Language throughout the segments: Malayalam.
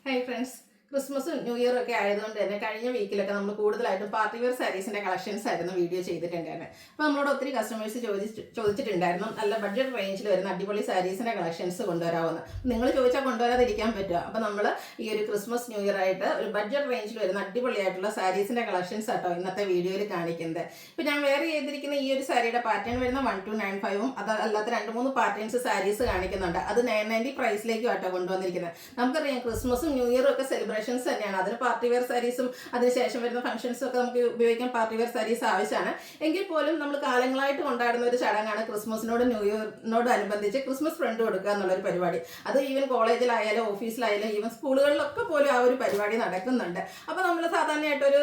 Hi friends. ക്രിസ്മസും ന്യൂ ഇയറും ഒക്കെ ആയതുകൊണ്ട് തന്നെ കഴിഞ്ഞ വീക്കിലൊക്കെ നമ്മൾ കൂടുതലായിട്ടും പാർട്ടി വെയർ സാരീസിന്റെ കളക്ഷൻസ് ആയിരുന്നു വീഡിയോ ചെയ്തിട്ടുണ്ടായിരുന്നത്. അപ്പോൾ നമ്മളോട് ഒത്തിരി കസ്റ്റമേഴ്സ് ചോദിച്ചിട്ടുണ്ടായിരുന്നു നല്ല ബഡ്ജറ്റ് റേഞ്ചിൽ വരുന്ന അടിപൊളി സാരീസിന്റെ കളക്ഷൻസ് കൊണ്ടുവരാമെന്ന്. നിങ്ങൾ ചോദിച്ചാൽ കൊണ്ടുവരാതിരിക്കാൻ പറ്റുക. അപ്പോൾ നമ്മൾ ഈ ഒരു ക്രിസ്മസ് ന്യൂ ഇയർ ആയിട്ട് ഒരു ബഡ്ജറ്റ് റേഞ്ചിൽ വരുന്ന അടിപൊളിയായിട്ടുള്ള സാരീസിന്റെ കളക്ഷൻസ് ആട്ടോ ഇന്നത്തെ വീഡിയോയിൽ കാണിക്കുന്നത്. ഇപ്പോൾ ഞാൻ വേറെ ചെയ്തിരിക്കുന്ന ഈ ഒരു സാരിയുടെ പാറ്റേൺ വരുന്ന 1295ഉം അത് അല്ലാത്ത 2-3 പാറ്റേൺസ് സാരീസ് കാണിക്കുന്നുണ്ട്. അത് 990 പ്രൈസിലേക്കും ആട്ടോ കൊണ്ടുവന്നിരിക്കുന്നത്. നമുക്കറിയാം ക്രിസ്മസും ന്യൂ ഇയറും ഒക്കെ സെലിബ്രേഷൻസ് തന്നെയാണ്. അതിന് പാർട്ടി വെയർ സാരീസും അതിനുശേഷം വരുന്ന ഫംഗ്ഷൻസും ഒക്കെ നമുക്ക് ഉപയോഗിക്കാൻ പാർട്ടി വെയർ സാരീസ് ആവശ്യമാണ്. എങ്കിൽ പോലും നമ്മൾ കാലങ്ങളായിട്ട് കൊണ്ടാടുന്ന ഒരു ചടങ്ങാണ് ക്രിസ്മസിനോട് ന്യൂ ഇയറിനോട് അനുബന്ധിച്ച് ക്രിസ്മസ് ഫ്രണ്ട് കൊടുക്കുക എന്നുള്ളൊരു പരിപാടി. അത് ഈവൻ കോളേജിലായാലും ഓഫീസിലായാലും ഈവൻ സ്കൂളുകളിലൊക്കെ പോലും ആ ഒരു പരിപാടി നടക്കുന്നുണ്ട്. അപ്പോൾ നമ്മൾ സാധാരണയായിട്ടൊരു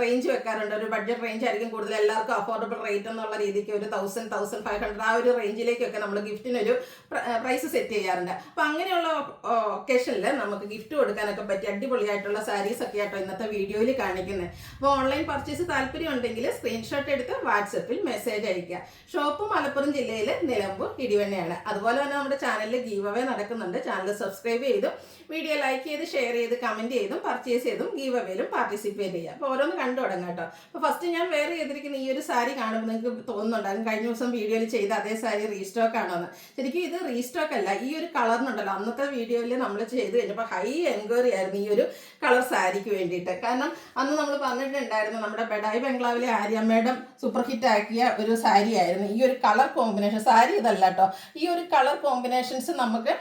റേഞ്ച് വെക്കാറുണ്ട്. ഒരു ബഡ്ജറ്റ് റേഞ്ച് ആയിരിക്കും കൂടുതൽ എല്ലാവർക്കും അഫോർഡബിൾ റേറ്റ് എന്നുള്ള രീതിക്ക് ഒരു 1000-1500 ആ ഒരു റേഞ്ചിലേക്കൊക്കെ നമ്മൾ ഗിഫ്റ്റിനൊരു പ്രൈസ് സെറ്റ് ചെയ്യാറുണ്ട്. അപ്പോൾ അങ്ങനെയുള്ള ഒക്കേഷനിൽ നമുക്ക് ഗിഫ്റ്റ് കൊടുക്കാനൊക്കെ പറ്റിയ അടിപൊളിയായിട്ടുള്ള സാരീസ് ഒക്കെ ആട്ടോ ഇന്നത്തെ വീഡിയോയിൽ കാണിക്കുന്നത്. അപ്പോൾ ഓൺലൈൻ പർച്ചേസ് താല്പര്യം ഉണ്ടെങ്കിൽ സ്ക്രീൻഷോട്ട് എടുത്ത് വാട്സപ്പിൽ മെസ്സേജ് അയക്കുക. ഷോപ്പ് മലപ്പുറം ജില്ലയിൽ നിലമ്പൂർ ഇടിവണ്ണയാണ്. അതുപോലെ തന്നെ നമ്മുടെ ചാനലിൽ ഗീവ് അവേ നടക്കുന്നുണ്ട്. ചാനൽ സബ്സ്ക്രൈബ് ചെയ്തും വീഡിയോ ലൈക്ക് ചെയ്ത് ഷെയർ ചെയ്ത് കമൻറ്റ് ചെയ്തും പർച്ചേസ് ചെയ്തും ഗീവ് അവേയിലും പാർട്ടിസിപ്പേറ്റ് ചെയ്യുക. അപ്പോൾ ഓരോന്ന് കണ്ടു തുടങ്ങാം കേട്ടോ. അപ്പോൾ ഫസ്റ്റ് ഞാൻ വേറെ ചെയ്തിരിക്കുന്ന ഈ ഒരു സാരി കാണുമ്പോൾ നിങ്ങൾക്ക് തോന്നുന്നുണ്ടാകും കഴിഞ്ഞ ദിവസം വീഡിയോയിൽ ചെയ്ത അതേ സാരി റീസ്റ്റോക്ക് ആണോ എന്ന്. ശരിക്കും ഇത് റീസ്റ്റോക്ക് അല്ല. ഈ ഒരു കളറിനുണ്ടല്ലോ അന്നത്തെ വീഡിയോയിൽ നമ്മൾ ചെയ്ത് കഴിഞ്ഞപ്പോൾ ഹൈ എൻക്വയറി ആയിരുന്നു ഈ ഒരു കളർ സാരിക്ക് വേണ്ടിയിട്ട്. കാരണം അന്ന് നമ്മൾ പറഞ്ഞിട്ടുണ്ടായിരുന്നു നമ്മുടെ ബെഡായി ബംഗ്ലാവിലെ ആര്യ മേഡം സൂപ്പർ ഹിറ്റ് ആക്കിയ ഒരു സാരി ആയിരുന്നു ഈ ഒരു കളർ കോമ്പിനേഷൻ. സാരി ഇതല്ല കേട്ടോ, ഈ ഒരു കളർ കോമ്പിനേഷൻസ് നമുക്ക്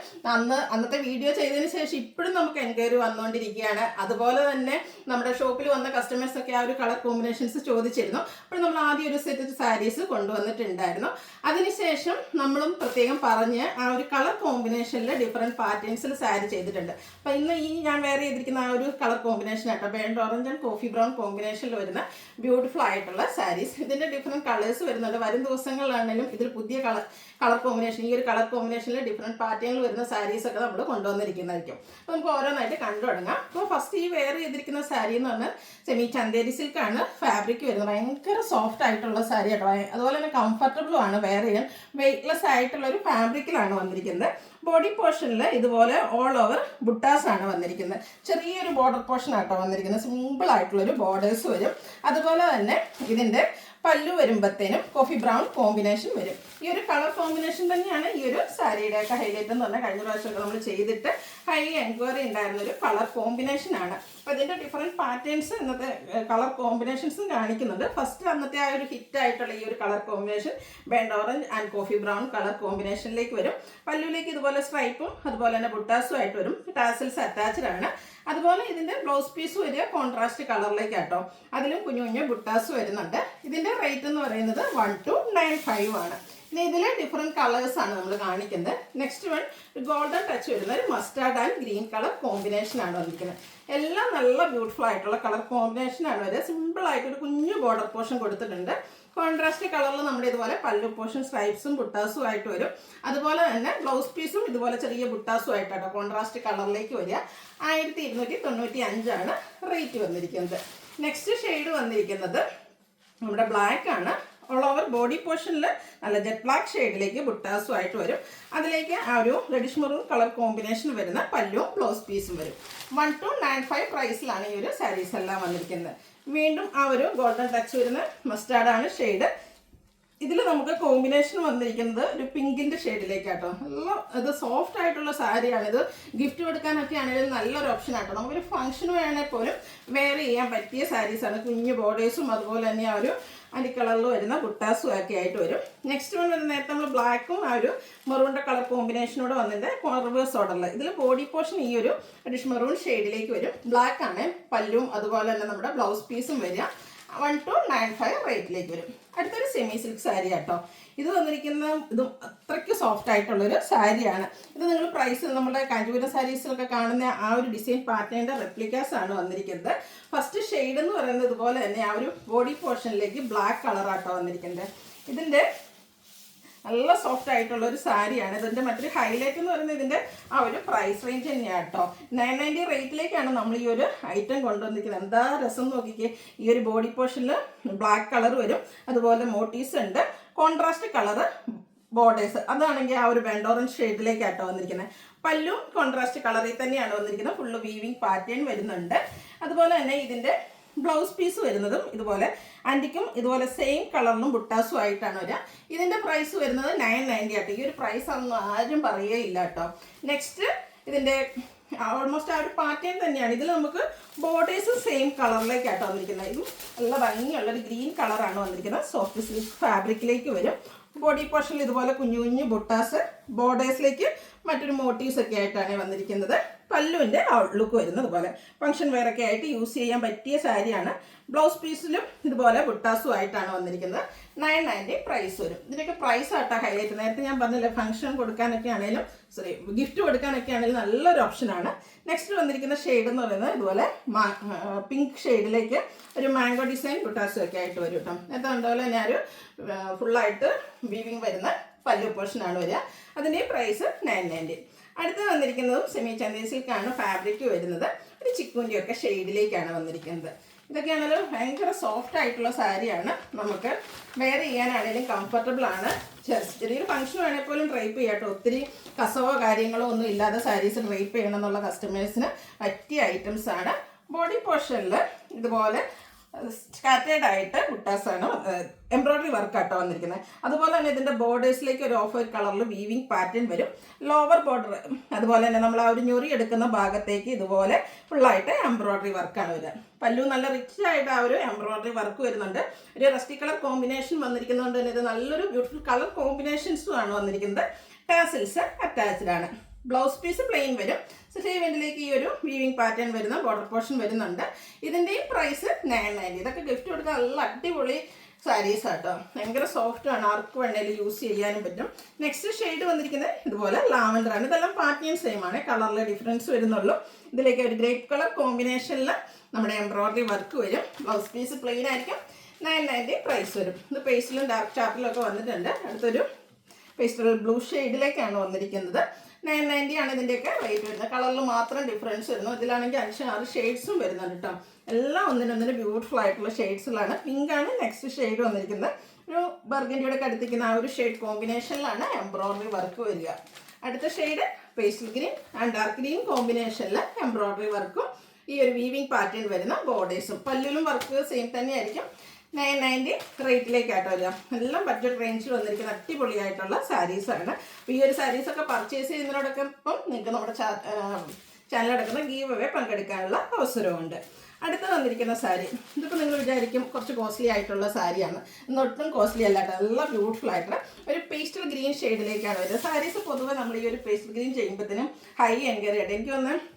അന്നത്തെ വീഡിയോ ചെയ്തതിന് ശേഷം ഇപ്പോഴും നമുക്ക് എൻക്വയറി വന്നുകൊണ്ടിരിക്കുകയാണ്. അതുപോലെ തന്നെ നമ്മുടെ ഷോപ്പിൽ വന്ന കസ്റ്റമേഴ്സ് ഒക്കെ ആ ഒരു കളർ കോമ്പിനേഷൻസ് ചോദിച്ചിരുന്നു. അപ്പോൾ നമ്മൾ ആദ്യം ഒരു സെറ്റ് സാരീസ് കൊണ്ടുവന്നിട്ടുണ്ടായിരുന്നു. അതിനുശേഷം നമ്മളും പ്രത്യേകം പറഞ്ഞ് ആ ഒരു കളർ കോമ്പിനേഷനിൽ ഡിഫറെൻറ്റ് പാറ്റേൺസിൽ സാരി ചെയ്തിട്ടുണ്ട്. അപ്പോൾ ഇന്ന് ഈ ഞാൻ വേറെ ചെയ്തിരിക്കുന്ന ആ ഒരു കളർ കോമ്പിനേഷൻ ആട്ടോ burnt orange and coffee brown കോമ്പിനേഷനിൽ വരുന്ന ബ്യൂട്ടിഫുൾ ആയിട്ടുള്ള സാരീസ്. ഇതിൻ്റെ ഡിഫറെൻറ്റ് കളേഴ്സ് വരുന്നുണ്ട്. വരും ദിവസങ്ങളിലാണെങ്കിലും ഇതിൽ പുതിയ കളർ കോമ്പിനേഷൻ ഈ ഒരു കളർ കോമ്പിനേഷനിൽ ഡിഫറെൻറ്റ് പാറ്റേണിൽ വരുന്ന സാരീസ് ഒക്കെ നമ്മൾ കൊണ്ടുവന്നിരിക്കുന്നതായിരിക്കും. അപ്പോൾ നമുക്ക് ഓരോന്നായിട്ട് കണ്ടു തുടങ്ങാം. അപ്പോൾ ഫസ്റ്റ് ഈ വെയർ ചെയ്തിരിക്കുന്ന സാരി എന്ന് പറഞ്ഞാൽ സെമി ചന്തേരി സിൽക്കാണ് ഫാബ്രിക് വരുന്നത്. ഭയങ്കര സോഫ്റ്റ് ആയിട്ടുള്ള സാരി ആട്ടോ. അതുപോലെ തന്നെ കംഫർട്ടബിളും ആണ്. വെയർ ചെയ്യാൻ വെയ്റ്റ്ലെസ് ആയിട്ടുള്ള ഒരു ഫാബ്രിക്കിലാണ് വന്നിരിക്കുന്നത്. ബോഡി പോർഷനിൽ ഇതുപോലെ ഓൾ ഓവർ ബുട്ടാസ് ആണ് വന്നിരിക്കുന്നത്. ചെറിയൊരു ബോർഡർ പോർഷൻ ആട്ടോ വന്നിരിക്കുന്നത്. സിമ്പിൾ ആയിട്ടുള്ളൊരു ബോർഡേഴ്സ് വരും. അതുപോലെ തന്നെ ഇതിൻ്റെ പല്ലു വരുമ്പോഴത്തേനും കോഫി ബ്രൗൺ കോമ്പിനേഷൻ വരും. ഈ ഒരു കളർ കോമ്പിനേഷൻ തന്നെയാണ് ഈ ഒരു സാരിയുടെയൊക്കെ ഹൈലൈറ്റ് എന്ന് പറഞ്ഞാൽ കഴിഞ്ഞ പ്രാവശ്യമൊക്കെ നമ്മൾ ചെയ്തിട്ട് ഹൈ എൻക്വയറി ഉണ്ടായിരുന്നൊരു കളർ കോമ്പിനേഷൻ ആണ്. അപ്പോൾ ഇതിൻ്റെ ഡിഫറെൻറ്റ് പാറ്റേൺസ് ഇന്നത്തെ കളർ കോമ്പിനേഷൻസും കാണിക്കുന്നുണ്ട്. ഫസ്റ്റ് അന്നത്തെ ആ ഒരു ഹിറ്റായിട്ടുള്ള ഈ ഒരു colour combination burnt orange and coffee brown colour കോമ്പിനേഷനിലേക്ക് വരും. പല്ലുവിലേക്ക് ഇതുപോലെ സ്ട്രൈപ്പും അതുപോലെ തന്നെ ബുട്ടാസും ആയിട്ട് വരും. ടാസൽസ് അറ്റാച്ച്ഡ് ആണ്. അതുപോലെ ഇതിൻ്റെ ബ്ലൗസ് പീസ് വരിക കോൺട്രാസ്റ്റ് കളറിലേക്ക് ആട്ടോ. അതിലും കുഞ്ഞു കുഞ്ഞു ബുട്ടാസ് വരുന്നുണ്ട്. ഇതിൻ്റെ റേറ്റ് എന്ന് പറയുന്നത് 1295 ആണ്. ഇനി ഇതിൽ ഡിഫറെൻറ്റ് കളേഴ്സാണ് നമ്മൾ കാണിക്കുന്നത്. നെക്സ്റ്റ് വൺ ഗോൾഡൻ ടച്ച് വരുന്ന ഒരു മസ്റ്റാർഡ് ആൻഡ് ഗ്രീൻ കളർ കോമ്പിനേഷനാണ് വന്നിരിക്കുന്നത്. എല്ലാം നല്ല ബ്യൂട്ടിഫുൾ ആയിട്ടുള്ള കളർ കോമ്പിനേഷനാണ് വരിക. സിമ്പിളായിട്ടൊരു കുഞ്ഞു ബോർഡർ പോർഷൻ കൊടുത്തിട്ടുണ്ട്. കോൺട്രാസ്റ്റ് കളറിൽ നമ്മുടെ ഇതുപോലെ പല്ലു പോർഷൻ സ്ട്രൈപ്സും ബുട്ടാസും ആയിട്ട് വരും. അതുപോലെ തന്നെ ബ്ലൗസ് പീസും ഇതുപോലെ ചെറിയ ബുട്ടാസും ആയിട്ടാണ് കോൺട്രാസ്റ്റ് കളറിലേക്ക് വരിക. 1295 ആണ് റേറ്റ് വന്നിരിക്കുന്നത്. നെക്സ്റ്റ് ഷെയ്ഡ് വന്നിരിക്കുന്നത് നമ്മുടെ ബ്ലാക്ക് ആണ്. ഓൾ ഓവർ ബോഡി പോർഷനിൽ നല്ല ജെറ്റ് ബ്ലാക്ക് ഷെയ്ഡിലേക്ക് ബുട്ടാസും ആയിട്ട് വരും. അതിലേക്ക് ആ ഒരു റെഡിഷ് മെറൂൺ കളർ കോമ്പിനേഷൻ വരുന്ന പല്ലും ബ്ലൗസ് പീസും വരും. 1295 പ്രൈസിലാണ് ഈ ഒരു സാരീസ് എല്ലാം വന്നിരിക്കുന്നത്. വീണ്ടും ആ ഒരു ഗോൾഡൻ ടച്ച് വരുന്ന മസ്റ്റാർഡാണ് ഷെയ്ഡ്. ഇതിൽ നമുക്ക് കോമ്പിനേഷൻ വന്നിരിക്കുന്നത് ഒരു പിങ്കിൻ്റെ ഷെയ്ഡിലേക്കാട്ടോ. നല്ല ഇത് സോഫ്റ്റ് ആയിട്ടുള്ള സാരിയാണ്. ഇത് ഗിഫ്റ്റ് കൊടുക്കാനൊക്കെ ആണെങ്കിലും നല്ലൊരു ഓപ്ഷൻ ആട്ടോ. നമുക്കൊരു ഫംഗ്ഷന് വേണേൽ പോലും വെയർ ചെയ്യാൻ പറ്റിയ സാരീസാണ്. കുഞ്ഞു ബോർഡേഴ്സും അതുപോലെ തന്നെ ആ ഒരു അരിക്കളറിൽ വരുന്ന ബുട്ടാസും ഒക്കെ ആയിട്ട് വരും. നെക്സ്റ്റ് വൺ വരുന്ന നേരത്തെ നമ്മൾ ബ്ലാക്കും ആ ഒരു മെറൂണിൻ്റെ കളർ കോമ്പിനേഷനോട് വന്നിട്ട് റിവേഴ്സ് ഓർഡറിൽ ഇതിൽ ബോഡി പോർഷൻ ഈ ഒരു ഡിഷ് മെറൂൺ ഷെയ്ഡിലേക്ക് വരും. ബ്ലാക്ക് ആണ് പല്ലും അതുപോലെ തന്നെ നമ്മുടെ ബ്ലൗസ് പീസും വരിക. 1295 റേറ്റിലേക്ക് വരും. അടുത്തൊരു സെമി സിൽക്ക് സാരി ആട്ടോ. ഇത് വന്നിരിക്കുന്ന ഇതും അത്രയ്ക്ക് സോഫ്റ്റ് ആയിട്ടുള്ളൊരു സാരിയാണ്. ഇത് നിങ്ങൾ പ്രൈസ് നമ്മുടെ കാഞ്ചീപുരം സാരീസിലൊക്കെ കാണുന്ന ആ ഒരു ഡിസൈൻ പാറ്റേണിൻ്റെ റെപ്ലിക്കാസ് ആണ് വന്നിരിക്കുന്നത്. ഫസ്റ്റ് ഷെയ്ഡ് എന്ന് പറയുന്നത് ഇതുപോലെ തന്നെ ആ ഒരു ബോഡി പോർഷനിലേക്ക് ബ്ലാക്ക് കളറാട്ടോ വന്നിരിക്കുന്നത്. ഇതിൻ്റെ നല്ല സോഫ്റ്റ് ആയിട്ടുള്ള ഒരു സാരിയാണ്. ഇതിൻ്റെ മറ്റൊരു ഹൈലൈറ്റ് എന്ന് പറയുന്നത് ഇതിൻ്റെ ആ ഒരു പ്രൈസ് റേഞ്ച് തന്നെയാണ് കേട്ടോ. 990 റേറ്റിലേക്കാണ് നമ്മൾ ഈ ഒരു ഐറ്റം കൊണ്ടുവന്നിരിക്കുന്നത്. എന്താ രസം നോക്കിക്കേ. ഈ ഒരു ബോഡി പോർഷനിൽ ബ്ലാക്ക് കളർ വരും. അതുപോലെ മോട്ടീവ്സ് ഉണ്ട്. കോൺട്രാസ്റ്റ് കളറ് ബോർഡേഴ്സ് അതാണെങ്കിൽ ആ ഒരു ബേൺഡ് ഓറഞ്ച് ഷെയ്ഡിലേക്കാട്ടോ വന്നിരിക്കുന്നത്. പല്ലും കോൺട്രാസ്റ്റ് കളറിൽ തന്നെയാണ് വന്നിരിക്കുന്നത്. ഫുള്ള് വീവിങ് പാറ്റേൺ വരുന്നുണ്ട്. അതുപോലെ തന്നെ ഇതിൻ്റെ ബ്ലൗസ് പീസ് വരുന്നതും ഇതുപോലെ ആൻറ്റിക്കും ഇതുപോലെ സെയിം കളറിലും ബുട്ടാസും ആയിട്ടാണ് വരിക. ഇതിൻ്റെ പ്രൈസ് വരുന്നത് 990 ആട്ടോ. ഈ ഒരു പ്രൈസ് ഒന്നും ആരും പറയുകയില്ല കേട്ടോ. നെക്സ്റ്റ് ഇതിൻ്റെ ഓൾമോസ്റ്റ് ആ ഒരു പാറ്റേൺ തന്നെയാണ്. ഇതിൽ നമുക്ക് ബോർഡേഴ്സ് സെയിം കളറിലേക്കാട്ടോ വന്നിരിക്കുന്നത്. ഇതും നല്ല ഭംഗിയുള്ളൊരു ഗ്രീൻ കളറാണ് വന്നിരിക്കുന്നത്. സോഫ്റ്റ് സിൽക്ക് ഫാബ്രിക്കിലേക്ക് വരും. ബോഡി പോർഷനിൽ ഇതുപോലെ കുഞ്ഞു കുഞ്ഞു ബുട്ടാസ്, ബോർഡേഴ്സിലേക്ക് മറ്റൊരു മോട്ടീവ്സ് ഒക്കെ ആയിട്ടാണ് വന്നിരിക്കുന്നത്. പല്ലുവിൻ്റെ ഔട്ട്ലുക്ക് വരുന്നത് പോലെ ഫംഗ്ഷൻ വെയറൊക്കെ ആയിട്ട് യൂസ് ചെയ്യാൻ പറ്റിയ സാരിയാണ്. ബ്ലൗസ് പീസിലും ഇതുപോലെ ബുട്ടാസും ആയിട്ടാണ് വന്നിരിക്കുന്നത്. 990 പ്രൈസ് വരും. ഇതിൻ്റെയൊക്കെ പ്രൈസ് ആട്ടോ ഹൈലൈറ്റ്. നേരത്തെ ഞാൻ പറഞ്ഞില്ലേ, ഫംഗ്ഷൻ കൊടുക്കാനൊക്കെ ആണെങ്കിലും ഗിഫ്റ്റ് കൊടുക്കാനൊക്കെ ആണെങ്കിലും നല്ലൊരു ഓപ്ഷനാണ്. നെക്സ്റ്റ് വന്നിരിക്കുന്ന ഷെയ്ഡ് എന്ന് പറയുന്നത് ഇതുപോലെ പിങ്ക് ഷെയ്ഡിലേക്ക് ഒരു മാംഗോ ഡിസൈൻ ബുട്ടാസും ഒക്കെ ആയിട്ട് വരും കേട്ടോ. നേരത്തെ അതുപോലെ തന്നെ ഒരു ഫുള്ളായിട്ട് വീവിങ് വരുന്ന പല്ലു പോർഷനാണ് വരിക. അതിൻ്റെ പ്രൈസ് 990. അടുത്ത് വന്നിരിക്കുന്നതും സെമി ചന്ദേരി സിൽക്കാണ് ഫാബ്രിക് വരുന്നത്. ഒരു ചിക്കുൻ്റെയൊക്കെ ഷെയ്ഡിലേക്കാണ് വന്നിരിക്കുന്നത്. ഇതൊക്കെയാണല്ലോ ഭയങ്കര സോഫ്റ്റ് ആയിട്ടുള്ള സാരിയാണ്. നമുക്ക് വെയർ ചെയ്യാനാണെങ്കിലും കംഫർട്ടബിൾ ആണ്. ചെറിയൊരു ഫംഗ്ഷൻ വേണേൽ പോലും ഡ്രൈപ്പ് ചെയ്യാം കേട്ടോ. ഒത്തിരി കസവോ കാര്യങ്ങളോ ഒന്നും ഇല്ലാതെ സാരീസ് ഡ്രൈപ്പ് ചെയ്യണം എന്നുള്ള കസ്റ്റമേഴ്സിന് പറ്റിയ ഐറ്റംസ് ആണ്. ബോഡി പോർഷനിൽ ഇതുപോലെ സ്കാറ്റേഡ് ആയിട്ട് ബുട്ടാസാണ് എംബ്രോയിഡറി വർക്ക് ആട്ടോ വന്നിരിക്കുന്നത്. അതുപോലെ തന്നെ ഇതിൻ്റെ ബോർഡേഴ്സിലേക്ക് ഒരു ഓഫ് വൈറ്റ് കളറിൽ വീവിങ് പാറ്റേൺ വരും. ലോവർ ബോർഡർ അതുപോലെ തന്നെ നമ്മൾ ആ ഒരു ഞൊറി എടുക്കുന്ന ഭാഗത്തേക്ക് ഇതുപോലെ ഫുള്ളായിട്ട് എംബ്രോയിഡറി വർക്കാണ് വരിക. പല്ലു നല്ല റിച്ച് ആയിട്ട് ആ ഒരു എംബ്രോയിഡറി വർക്ക് വരുന്നുണ്ട്. ഒരു റസ്റ്റി കളർ കോമ്പിനേഷൻ വന്നിരിക്കുന്നതുകൊണ്ട് തന്നെ ഇത് നല്ലൊരു ബ്യൂട്ടിഫുൾ കളർ കോമ്പിനേഷൻസും ആണ് വന്നിരിക്കുന്നത്. ടാസിൽസ് അറ്റാച്ച്ഡ് ആണ്. ബ്ലൗസ് പീസ് പ്ലെയിൻ വരും. സ്ലീവിലേക്ക് ഈ ഒരു വീവിങ് പാറ്റേൺ വരുന്ന ബോർഡർ പോർഷൻ വരുന്നുണ്ട്. ഇതിൻ്റെയും പ്രൈസ് 990. ഇതൊക്കെ ഗിഫ്റ്റ് കൊടുക്കാൻ നല്ല അടിപൊളി സാരീസ് ആട്ടോ. ഭയങ്കര സോഫ്റ്റ് ആണ്. ആർക്ക് വേണേലും യൂസ് ചെയ്യാനും പറ്റും. നെക്സ്റ്റ് ഷെയ്ഡ് വന്നിരിക്കുന്നത് ഇതുപോലെ ലാവൻഡർ ആണ്. ഇതെല്ലാം പാറ്റേൺ സെയിം ആണ്. കളറിൽ ഡിഫറൻസ് വരുന്നുള്ളൂ. ഇതിലേക്ക് ഒരു ഗ്രേപ്പ് കളർ കോമ്പിനേഷനിൽ നമ്മുടെ എംബ്രോയിഡറി വർക്ക് വരും. ബ്ലൗസ് പീസ് പ്ലെയിൻ ആയിരിക്കും. 990 പ്രൈസ് വരും. ഇത് പേസ്റ്റിലും ഡാർക്ക് ചാർട്ടിലും ഒക്കെ വന്നിട്ടുണ്ട്. അടുത്തൊരു പേസ്റ്റൽ ബ്ലൂ ഷെയ്ഡിലേക്കാണ് വന്നിരിക്കുന്നത്. 990 ആണ് ഇതിൻ്റെയൊക്കെ റേറ്റ് വരുന്നത്. കളറിൽ മാത്രം ഡിഫറൻസ് വരുന്നു. ഇതിലാണെങ്കിൽ 5-6 ഷെയ്ഡ്സും വരുന്നുണ്ട് കേട്ടോ. എല്ലാം ഒന്നിനൊന്നിന് ബ്യൂട്ടിഫുൾ ആയിട്ടുള്ള ഷെയ്ഡ്സിലാണ്. പിങ്കാണ് നെക്സ്റ്റ് ഷെയ്ഡ് വന്നിരിക്കുന്നത്. ഒരു ബർഗൻഡിയുടെ ഒക്കെ അടുത്തിരിക്കുന്ന ആ ഒരു ഷെയ്ഡ് കോമ്പിനേഷനിലാണ് എംബ്രോയിഡറി വർക്ക് വരിക. അടുത്ത shade pastel green and dark green കോമ്പിനേഷനിൽ എംബ്രോയിഡറി വർക്കും ഈ ഒരു വീവിങ് പാറ്റേൺ വരുന്ന ബോർഡേഴ്സും. പല്ലിലും വർക്ക് സെയിം തന്നെയായിരിക്കും. 990 റേറ്റിലേക്കാട്ടോ വരിക. എല്ലാം ബഡ്ജറ്റ് റേഞ്ചിൽ വന്നിരിക്കുന്ന അടിപൊളിയായിട്ടുള്ള സാരീസാണ്. അപ്പോൾ ഈ ഒരു സാരീസൊക്കെ പർച്ചേസ് ചെയ്യുന്നതിനോടൊപ്പം നിങ്ങൾക്ക് നമ്മുടെ ചാനൽ എടുക്കുന്ന ഗീവ് അവേ പങ്കെടുക്കാനുള്ള അവസരമുണ്ട്. അടുത്ത് വന്നിരിക്കുന്ന സാരി ഇതിപ്പോൾ നിങ്ങൾ വിചാരിക്കും കുറച്ച് കോസ്റ്റ്ലി ആയിട്ടുള്ള സാരിയാണ്. ഇന്നൊട്ടും കോസ്റ്റ്ലി അല്ല കേട്ടോ. നല്ല ബ്യൂട്ടിഫുൾ ആയിട്ടുള്ള ഒരു പേസ്റ്റൽ ഗ്രീൻ ഷെയ്ഡിലേക്കാണ് വരുന്നത്. സാരീസ് പൊതുവെ നമ്മൾ ഈ ഒരു പേസ്റ്റൽ ഗ്രീൻ ചെയ്യുമ്പോഴത്തേനും ഹൈ എൻക്വയറി ആയിട്ട് എനിക്ക് തോന്നുന്നത്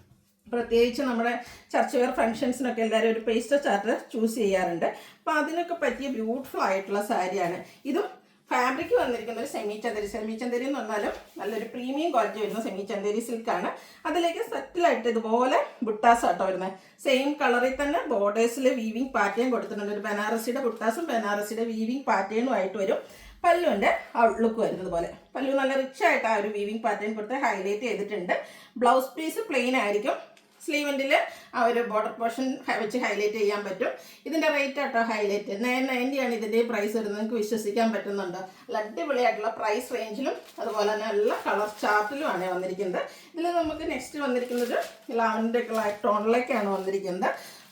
പ്രത്യേകിച്ച് നമ്മുടെ ചർച്ച് വെയർ ഫംഗ്ഷൻസിനൊക്കെ എല്ലാവരും ഒരു പേസ്റ്റൽ ചാർട്ട് ചൂസ് ചെയ്യാറുണ്ട്. അപ്പോൾ അതിനൊക്കെ പറ്റിയ ബ്യൂട്ടിഫുൾ ആയിട്ടുള്ള സാരിയാണ്. ഇതും ഫാബ്രിക് വന്നിരിക്കുന്ന ഒരു സെമി ചന്ദേരി എന്ന് പറഞ്ഞാലും നല്ലൊരു പ്രീമിയം ക്വാളിറ്റി വരുന്ന സെമി ചന്ദേരി സിൽക്കാണ്. അതിലേക്ക് സെറ്റിലായിട്ട് ഇതുപോലെ ബുട്ടാസ് ആട്ടോ വരുന്നത്. സെയിം കളറിൽ തന്നെ ബോർഡേഴ്സിൽ വീവിങ് പാറ്റേൺ കൊടുത്തിട്ടുണ്ട്. ഒരു ബനാറസിയുടെ ബുട്ടാസും ബനാറസിയുടെ വീവിങ് പാറ്റേണും ആയിട്ട് വരും. പല്ലുവിൻ്റെ ഔട്ട്ലുക്ക് വരുന്നത് പോലെ പല്ലു നല്ല റിച്ച് ആയിട്ട് ആ ഒരു വീവിങ് പാറ്റേൺ കൊടുത്ത് ഹൈലൈറ്റ് ചെയ്തിട്ടുണ്ട്. ബ്ലൗസ് പീസ് പ്ലെയിൻ ആയിരിക്കും. സ്ലീവെൻറ്റിൽ ആ ഒരു ബോർഡർ പോർഷൻ വെച്ച് ഹൈലൈറ്റ് ചെയ്യാൻ പറ്റും. ഇതിൻ്റെ റേറ്റ് ആട്ടോ ഹൈലൈറ്റ്. 990 ആണ് ഇതിൻ്റെ പ്രൈസ് വരുന്നത്. നിങ്ങൾക്ക് വിശ്വസിക്കാൻ പറ്റുന്നുണ്ടോ? നല്ല അടിപൊളിയായിട്ടുള്ള പ്രൈസ് റേഞ്ചിലും അതുപോലെ തന്നെ നല്ല കളർ ചാർട്ടിലുമാണ് വന്നിരിക്കുന്നത്. ഇതിൽ നമുക്ക് നെക്സ്റ്റ് വന്നിരിക്കുന്നത് ലാവൻഡർ ടോണിലേക്കാണ് വന്നിരിക്കുന്നത്.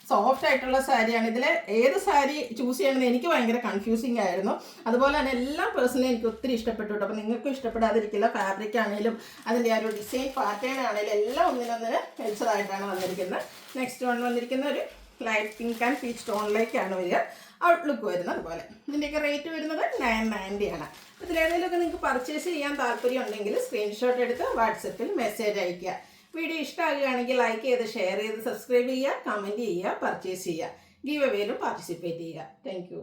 സോഫ്റ്റ് ആയിട്ടുള്ള സാരിയാണ്. ഇതിൽ ഏത് സാരി ചൂസ് ചെയ്യണമെന്ന് എനിക്ക് ഭയങ്കര കൺഫ്യൂസിങ് ആയിരുന്നു. അതുപോലെ തന്നെ എല്ലാ പേഴ്സണലി എനിക്ക് ഒത്തിരി ഇഷ്ടപ്പെട്ടു കേട്ടോ. അപ്പോൾ നിങ്ങൾക്കും ഇഷ്ടപ്പെടാതിരിക്കില്ല. ഫാബ്രിക് ആണെങ്കിലും അതിൻ്റെ ആ ഒരു ഡിസൈൻ പാറ്റേൺ ആണെങ്കിലും എല്ലാം ഒന്നിനൊന്നിന് മികച്ചതായിട്ടാണ് വന്നിരിക്കുന്നത്. നെക്സ്റ്റ് വൺ വന്നിരിക്കുന്ന ഒരു ലൈറ്റ് പിങ്ക് ആൻഡ് പീച്ച് ടോണിലേക്കാണ് വരിക. ഔട്ട്ലുക്ക് വരുന്നത് അതുപോലെ. ഇതിൻ്റെയൊക്കെ റേറ്റ് വരുന്നത് 990 ആണ്. ഇതിലേതെങ്കിലുമൊക്കെ നിങ്ങൾക്ക് പർച്ചേസ് ചെയ്യാൻ താല്പര്യം ഉണ്ടെങ്കിൽ സ്ക്രീൻഷോട്ട് എടുത്ത് വാട്സപ്പിൽ മെസ്സേജ് അയയ്ക്കുക. വീഡിയോ ഇഷ്ടമാകുകയാണെങ്കിൽ ലൈക്ക് ചെയ്ത് ഷെയർ ചെയ്ത് സബ്സ്ക്രൈബ് ചെയ്യുക, കമൻറ്റ് ചെയ്യുക, പർച്ചേസ് ചെയ്യുക. ഗീവ് അവേയിലും പാർട്ടിസിപ്പേറ്റ് ചെയ്യുക. താങ്ക്